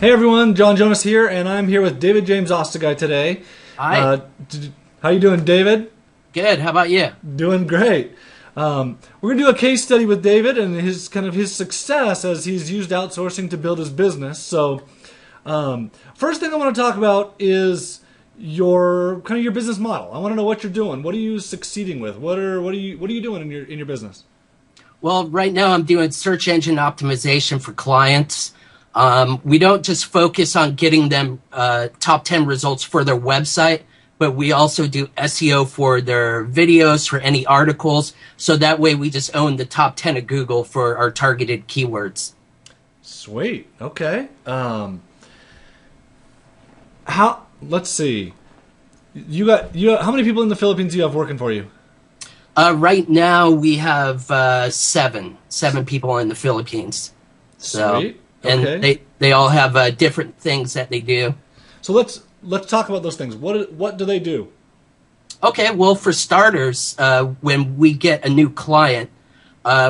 Hey everyone, John Jonas here, and I'm here with David James Ostiguy today. Hi. How you doing, David? Good. How about you? Doing great. We're going to do a case study with David and his success as he's used outsourcing to build his business. So, first thing I want to talk about is your business model. I want to know what you're doing. What are you succeeding with? What are you doing in your business? Well, right now I'm doing search engine optimization for clients. We don't just focus on getting them top 10 results for their website, but we also do SEO for their videos, for any articles. So that way we just own the top 10 of Google for our targeted keywords. Sweet. Okay. Let's see. You got how many people in the Philippines do you have working for you? Right now we have seven people in the Philippines. So, Sweet. Okay. and they all have different things that they do. So let's talk about those things. What do they do? Okay, well, for starters, when we get a new client,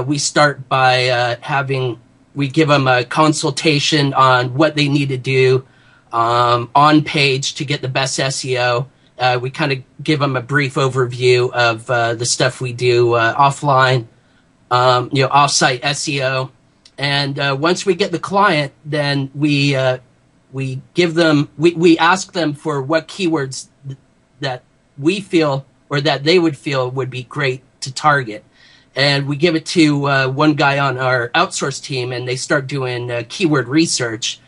we start by we give them a consultation on what they need to do on page to get the best SEO. We kind of give them a brief overview of the stuff we do offline, offsite SEO. And once we get the client, then we give them, we ask them for what keywords that we feel or that they would feel would be great to target. And we give it to one guy on our outsource team, and they start doing keyword research.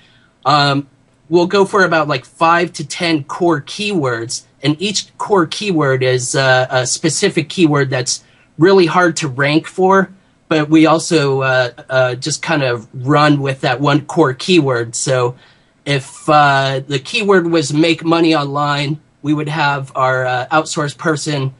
We'll go for about like 5 to 10 core keywords, and each core keyword is a specific keyword that's really hard to rank for. But we also just kind of run with that one core keyword. So if the keyword was make money online, we would have our outsourced person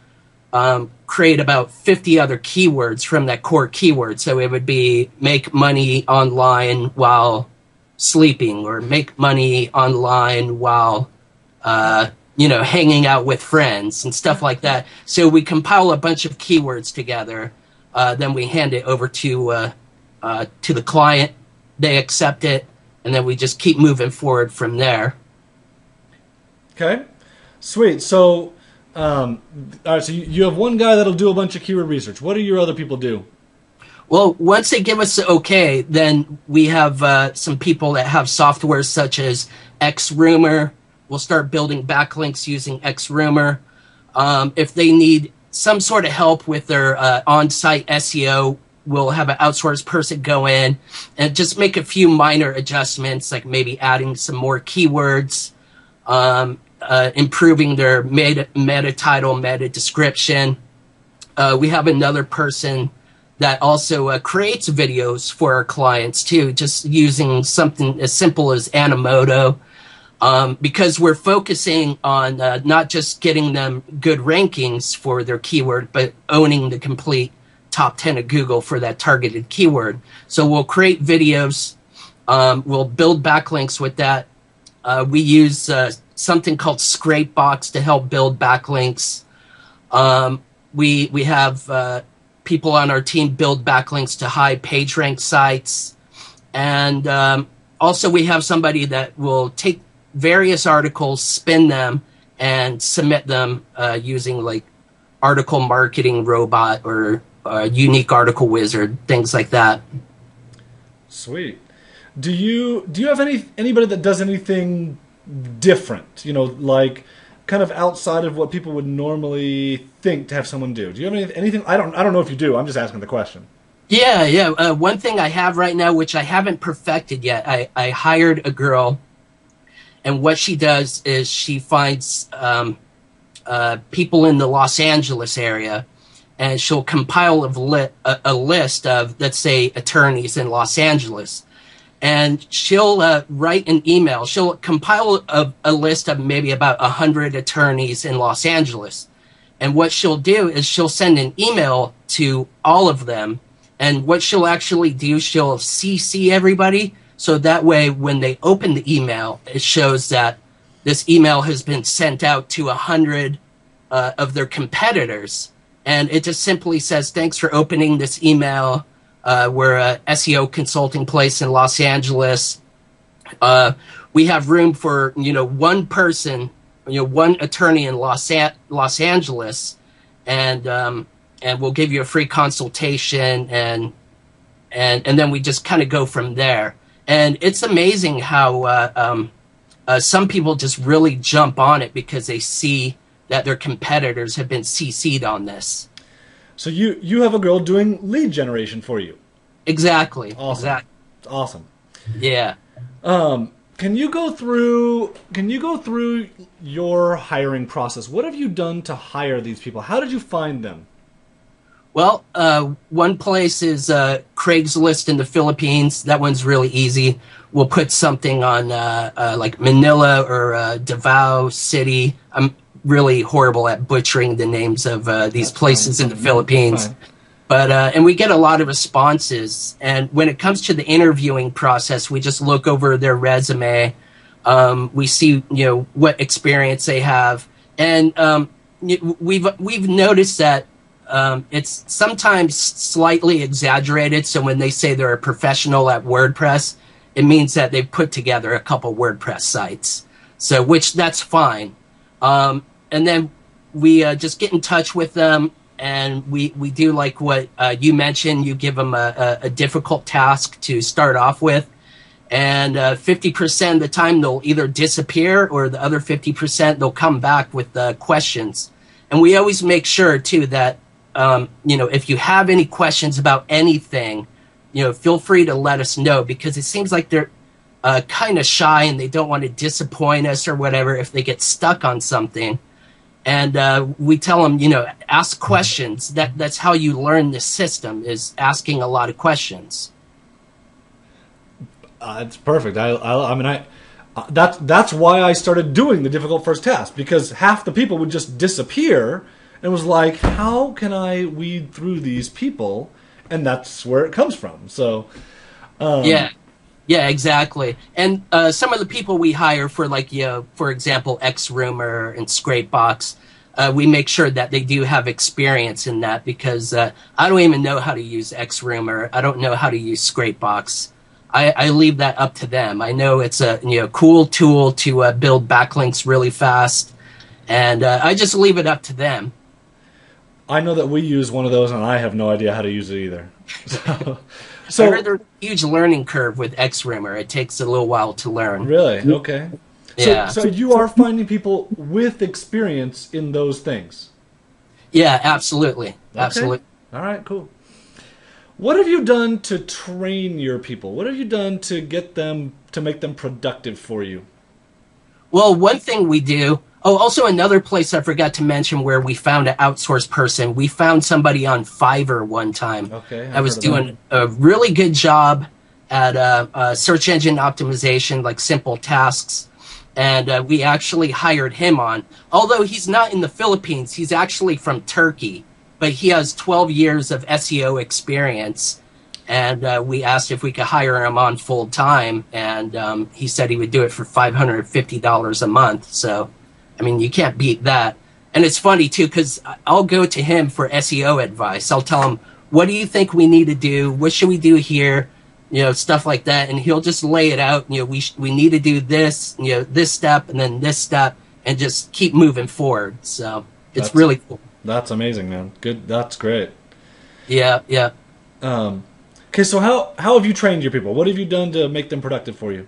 create about 50 other keywords from that core keyword. So it would be make money online while sleeping, or make money online while hanging out with friends and stuff like that. So we compile a bunch of keywords together. Then we hand it over to the client. They accept it, and then we just keep moving forward from there. Okay, sweet. So, all right. So you have one guy that'll do a bunch of keyword research. What do your other people do? Well, once they give us the okay, then we have some people that have software such as XRumor. We'll start building backlinks using XRumor. If they need some sort of help with their on-site SEO, we'll have an outsourced person go in and just make a few minor adjustments, like maybe adding some more keywords, improving their meta title, meta description. We have another person that also creates videos for our clients too, just using something as simple as Animoto. Because we're focusing on not just getting them good rankings for their keyword, but owning the complete top 10 of Google for that targeted keyword. So we'll create videos. We'll build backlinks with that. We use something called Scrapebox to help build backlinks. We have people on our team build backlinks to high page rank sites. And also we have somebody that will take various articles, spin them, and submit them using like Article Marketing Robot or Unique Article Wizard, things like that. Sweet. Do you have anybody that does anything different? Like kind of outside of what people would normally think to have someone do. Do you have anything? I don't know if you do. I'm just asking the question. Yeah. One thing I have right now, which I haven't perfected yet, I hired a girl. And what she does is she finds people in the Los Angeles area, and she'll compile a list of, let's say, attorneys in Los Angeles. And she'll write an email. She'll compile a list of maybe about 100 attorneys in Los Angeles. And what she'll do is she'll send an email to all of them. And what she'll actually do, she'll CC everybody. So that way, when they open the email, it shows that this email has been sent out to 100 of their competitors. And it just simply says, thanks for opening this email. We're a SEO consulting place in Los Angeles. We have room for, one person, one attorney in Los Angeles, and we'll give you a free consultation, and then we just kind of go from there. And it's amazing how some people just really jump on it because they see that their competitors have been CC'd on this. So you have a girl doing lead generation for you. Exactly. Awesome. Exactly. Awesome. Yeah. Can you go through your hiring process? What have you done to hire these people? How did you find them? Well, one place is Craigslist in the Philippines. That one's really easy. We'll put something on like Manila or Davao City. I'm really horrible at butchering the names of these places in the Philippines. But and we get a lot of responses. And when it comes to the interviewing process, we just look over their resume. We see what experience they have, and we've noticed that it's sometimes slightly exaggerated. So when they say they're a professional at WordPress, it means that they've put together a couple WordPress sites. So which that's fine. And then we just get in touch with them. And we do like what you mentioned. You give them a difficult task to start off with. And 50% of the time they'll either disappear, or the other 50% they'll come back with questions. And we always make sure, too, that, if you have any questions about anything, feel free to let us know, because it seems like they're kind of shy and they don't want to disappoint us or whatever if they get stuck on something. And we tell them, ask questions. That's how you learn this system, is asking a lot of questions. It's perfect. That's why I started doing the difficult first task, because half the people would just disappear, and it was like, how can I weed through these people? And that's where it comes from. So, yeah, exactly. And some of the people we hire for, like, for example, XRumor and Scrapebox, we make sure that they do have experience in that, because I don't even know how to use XRumor. I don't know how to use Scrapebox. I leave that up to them. I know it's a cool tool to build backlinks really fast, and I just leave it up to them. I know that we use one of those, and I have no idea how to use it either. So I heard there's a huge learning curve with XRumor. It takes a little while to learn. Really? Okay. Yeah. So you are finding people with experience in those things? Yeah, absolutely. Okay. Absolutely. All right, cool. What have you done to train your people? What have you done to get them, to make them productive for you? Well, one thing we do... Oh, also another place I forgot to mention where we found an outsourced person. We found somebody on Fiverr one time. Okay. I was doing a really good job at search engine optimization, like simple tasks. And we actually hired him on. Although he's not in the Philippines, he's actually from Turkey. But he has 12 years of SEO experience. And we asked if we could hire him on full time. And he said he would do it for $550 a month. So... I mean, you can't beat that. And it's funny, too, because I'll go to him for SEO advice. I'll tell him, what do you think we need to do? What should we do here? Stuff like that. And he'll just lay it out. We need to do this, this step and then this step, and just keep moving forward. So it's really cool. That's amazing, man. Good. That's great. Yeah, yeah. Okay, so how have you trained your people? What have you done to make them productive for you?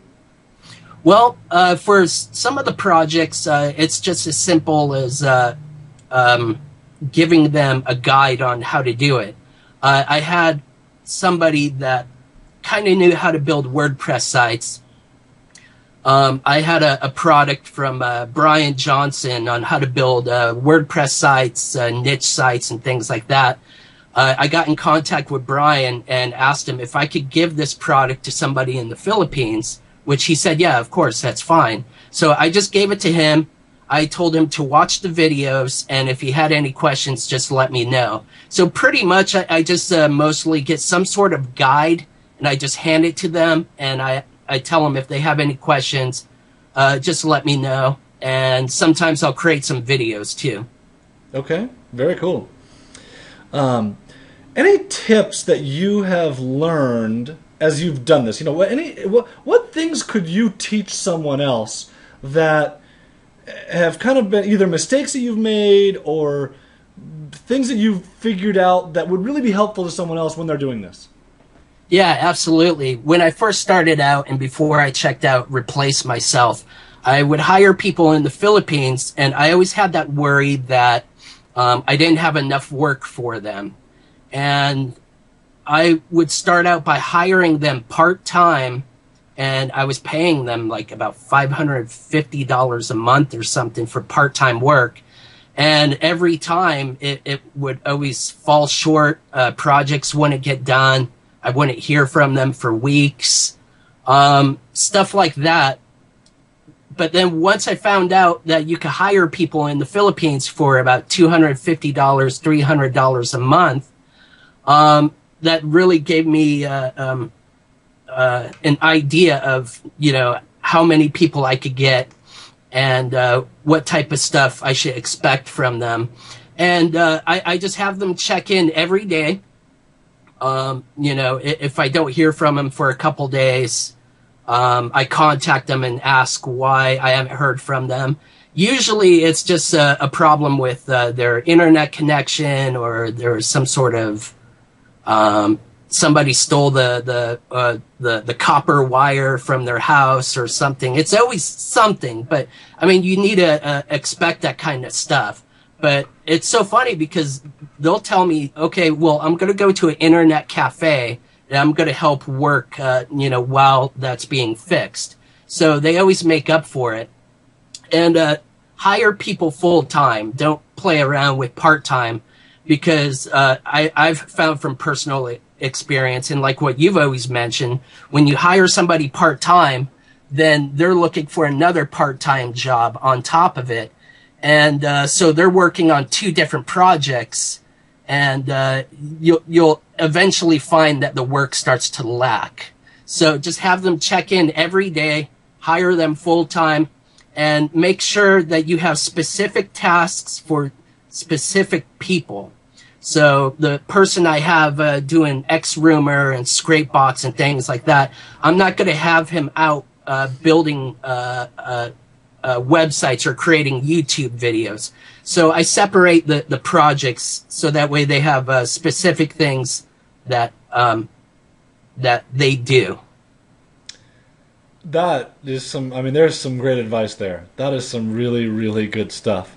Well, for some of the projects, it's just as simple as giving them a guide on how to do it. I had somebody that kind of knew how to build WordPress sites. I had a product from Brian Johnson on how to build WordPress sites, niche sites, and things like that. I got in contact with Brian and asked him if I could give this product to somebody in the Philippines, which he said, yeah, of course, that's fine. So I just gave it to him. I told him to watch the videos, and if he had any questions, just let me know. So pretty much I just mostly get some sort of guide, and I just hand it to them, and I tell them if they have any questions, just let me know. And sometimes I'll create some videos, too. Okay, very cool. Any tips that you have learned as you've done this, what things could you teach someone else that have kind of been either mistakes that you've made or things that you've figured out that would really be helpful to someone else when they're doing this? Yeah, absolutely. When I first started out and before I checked out Replace Myself, I would hire people in the Philippines, and I always had that worry that I didn't have enough work for them. And I would start out by hiring them part-time, and I was paying them like about $550 a month or something for part-time work. And every time it would always fall short. Projects wouldn't get done. I wouldn't hear from them for weeks. Stuff like that. But then once I found out that you could hire people in the Philippines for about $250, $300 a month, that really gave me an idea of, how many people I could get and what type of stuff I should expect from them. And I just have them check in every day. If I don't hear from them for a couple days, I contact them and ask why I haven't heard from them. Usually it's just a problem with their internet connection, or there's some sort of somebody stole the copper wire from their house or something. It's always something, but I mean, you need to expect that kind of stuff. But it's so funny because they'll tell me, okay, well, I'm going to go to an internet cafe and I'm going to help work, while that's being fixed. So they always make up for it. And hire people full time. Don't play around with part time, because I've found from personal experience, and like what you've always mentioned, when you hire somebody part time, then they're looking for another part time job on top of it. And so they're working on two different projects, and you'll eventually find that the work starts to lack. So just have them check in every day, hire them full time, and make sure that you have specific tasks for specific people. So the person I have doing X-Roomer and Scrapebox and things like that, I'm not going to have him out building websites or creating YouTube videos. So I separate the projects so that way they have specific things that that they do. That is there's some great advice there. That is some really, really good stuff.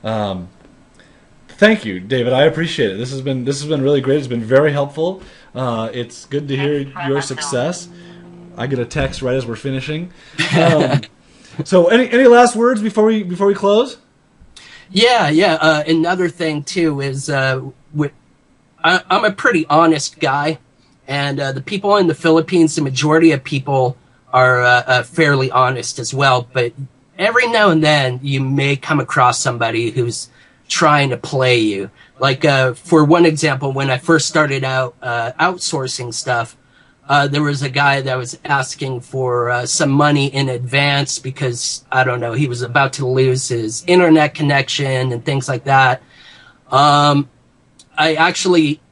Thank you, David. I appreciate it. This has been really great. It's been very helpful. It's good to hear your success. I get a text right as we're finishing. So, any last words before we close? Yeah. Another thing too is I'm a pretty honest guy, and the people in the Philippines, the majority of people are fairly honest as well. But every now and then, you may come across somebody who's trying to play you. Like for one example, when I first started out outsourcing stuff, there was a guy that was asking for some money in advance because, I don't know, he was about to lose his internet connection and things like that. I actually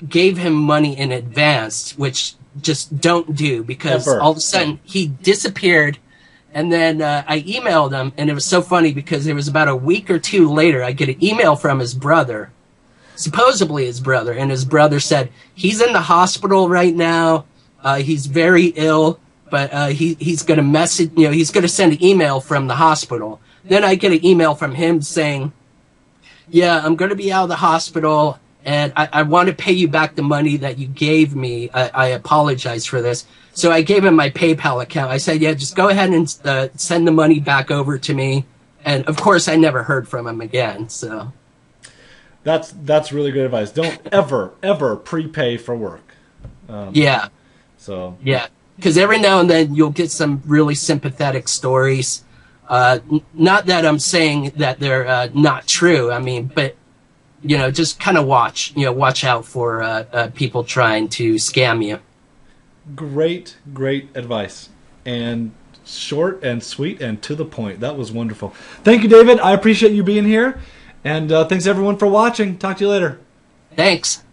gave him money in advance, which just don't do, because all of a sudden he disappeared. And then I emailed him, and it was so funny because it was about a week or two later, I get an email from his brother, supposedly his brother, and his brother said, he's in the hospital right now. He's very ill, but he's going to message, he's going to send an email from the hospital. Then I get an email from him saying, yeah, I'm going to be out of the hospital, and I want to pay you back the money that you gave me. I apologize for this. So I gave him my PayPal account. I said, yeah, just go ahead and send the money back over to me. And of course, I never heard from him again. So that's really good advice. Don't ever prepay for work. Yeah. So yeah, because every now and then you'll get some really sympathetic stories. Not that I'm saying that they're not true. I mean, but just kind of watch out for people trying to scam you. Great advice, and short and sweet and to the point. That was wonderful. Thank you, David. I appreciate you being here, and thanks everyone for watching. Talk to you later. Thanks.